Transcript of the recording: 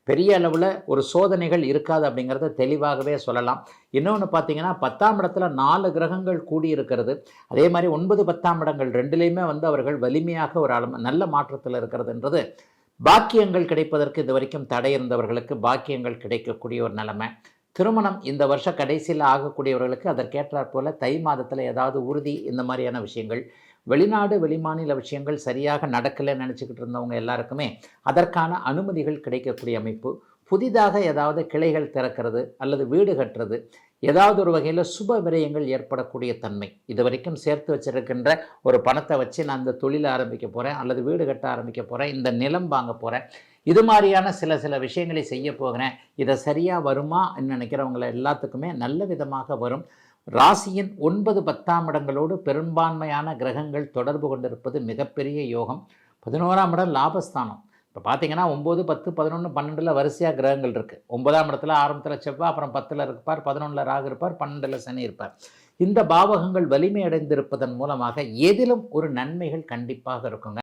பெரிய அளவில் ஒரு சோதனைகள் இருக்காது அப்படிங்கிறத தெளிவாகவே சொல்லலாம். இன்னொன்று பார்த்தீங்கன்னா 10ஆம் இடத்துல 4 கிரகங்கள் கூடியிருக்கிறது. அதே மாதிரி 9, 10ஆம் இடங்கள் 2லேயுமே அவர்கள் வலிமையாக ஒரு நல்ல மாற்றத்தில் இருக்கிறதுன்றது பாக்கியங்கள் கிடைப்பதற்கு இது வரைக்கும் தடை இருந்தவர்களுக்கு பாக்கியங்கள் கிடைக்கக்கூடிய ஒரு நிலைமை. திருமணம் இந்த வருஷ கடைசியில் ஆகக்கூடியவர்களுக்கு அதற்கேற்றாற் போல தை மாதத்தில் ஏதாவது உறுதி இந்த மாதிரியான விஷயங்கள், வெளிநாடு வெளிமாநில விஷயங்கள் சரியாக நடக்கலைன்னு நினச்சிக்கிட்டு இருந்தவங்க எல்லாருக்குமே அதற்கான அனுமதிகள் கிடைக்கக்கூடிய அமைப்பு, புதிதாக ஏதாவது கிளைகள் திறக்கிறது அல்லது வீடு கட்டுறது, ஏதாவது ஒரு வகையில் சுப விரயங்கள் ஏற்படக்கூடிய தன்மை. இது வரைக்கும் சேர்த்து வச்சிருக்கின்ற ஒரு பணத்தை வச்சு நான் இந்த தொழில் ஆரம்பிக்க போகிறேன் அல்லது வீடு கட்ட ஆரம்பிக்க போகிறேன், இந்த நிலம் வாங்க போகிறேன், இது மாதிரியான சில விஷயங்களை செய்ய போகிறேன், இதை சரியாக வருமான்னு நினைக்கிறவங்கள எல்லாத்துக்குமே நல்ல விதமாக வரும். ராசியின் 9, 10ஆம் இடங்களோடு பெரும்பான்மையான கிரகங்கள் தொடர்பு கொண்டிருப்பது மிகப்பெரிய யோகம். 11ஆம் இடம் லாபஸ்தானம். இப்போ பார்த்தீங்கன்னா 9, 10, 11, 12 வரிசையாக கிரகங்கள் இருக்குது. 9ஆம் இடத்துல ஆரம்பத்தில் செவ்வாய், அப்புறம் 10ல் இருப்பார், 11ல் ராகு இருப்பார், 12ல் சனி இருப்பார். இந்த பாவகங்கள் வலிமை அடைந்திருப்பதன் மூலமாக எதிலும் ஒரு நன்மைகள் கண்டிப்பாக இருக்குங்க.